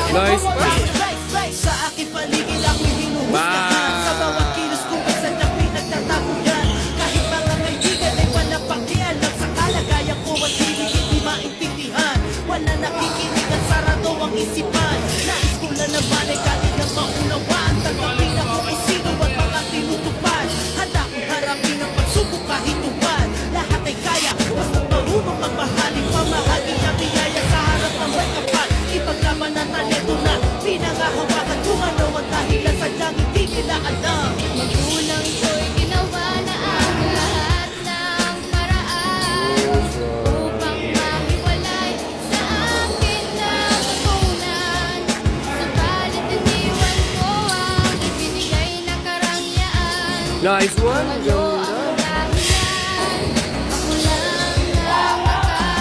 Nice pass. Sa aking paligid ako'y hinuhusgahan. Sa bawat kilos kung minsan ako'y nagtatago yan. Kahit mga kaibigan ay wala pakialam sa kalagayan ko at hindi maintindihan. Wala nakikinig at sarado ang isipan. Nais ko lang naman ay kahit na maunawaan. Tanggapin ako kung sino at mga tinutupad. Handa kong harapin ang pagsubok kahit tupad. Lahat ay kaya, basta marunong magmahalin. Pamahagi na biyaya sa harap ng may kapal. Ipaglaban ang talento na pinangahawakan. Kung ano ang dahilan sadyang hindi nila alam. Magulang ko'y ginawa na ang lahat ng paraan upang mahiwalay sa akin na pagkunan. Subalit iniwan ko ang ibinigay na karangyaan. Nice one. Ano ang dahilan? Ako lang ang nakakaalam.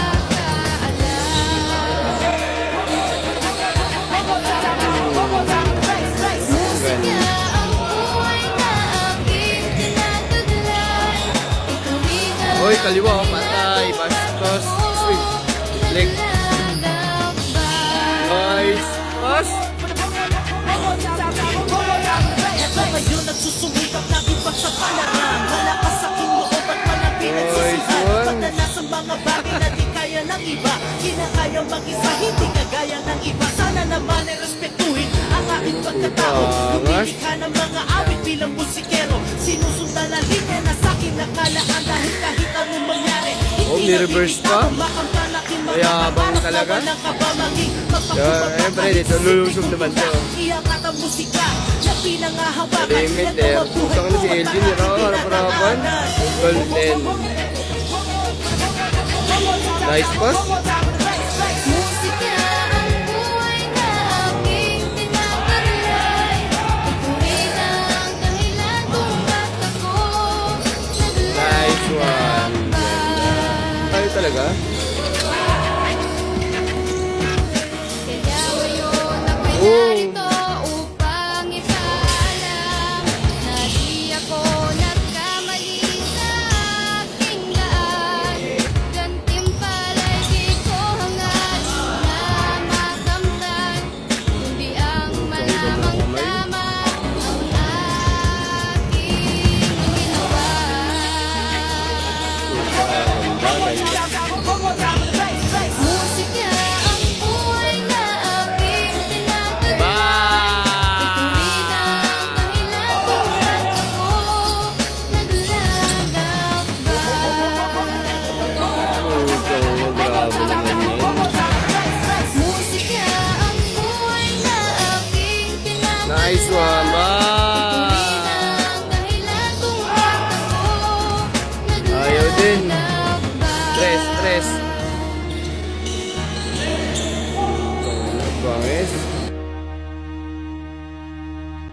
Masaya ang buhay na aking tinataglan. Ituloy na Hoy, kaliwa, patay. Bastos. Uy, leg. Nice pass. Eto ngayon nagsusumikap na iba sa palaran. Malakas sa aking loob at walang pinagsisihan. Madalas ang mga bagay na di kaya ng iba. Kinakayang mag-isa, hindi kagaya ng iba. Sana naman ay respetuhin ang aking pagkatao. Lumilika ng mga awit bilang musikero. Sinusundan ang linya na sa'kin nakalaan. Dahil kahit anong mangyari, Oh, hindi may reverse pa? Mayabang talaga. Siyempre, dito lulusog naman to. Iangat ang musika na pinangahawakan. Limit eh. Pusang na si Elgin. Harap-harapan. Golden. Nice pass.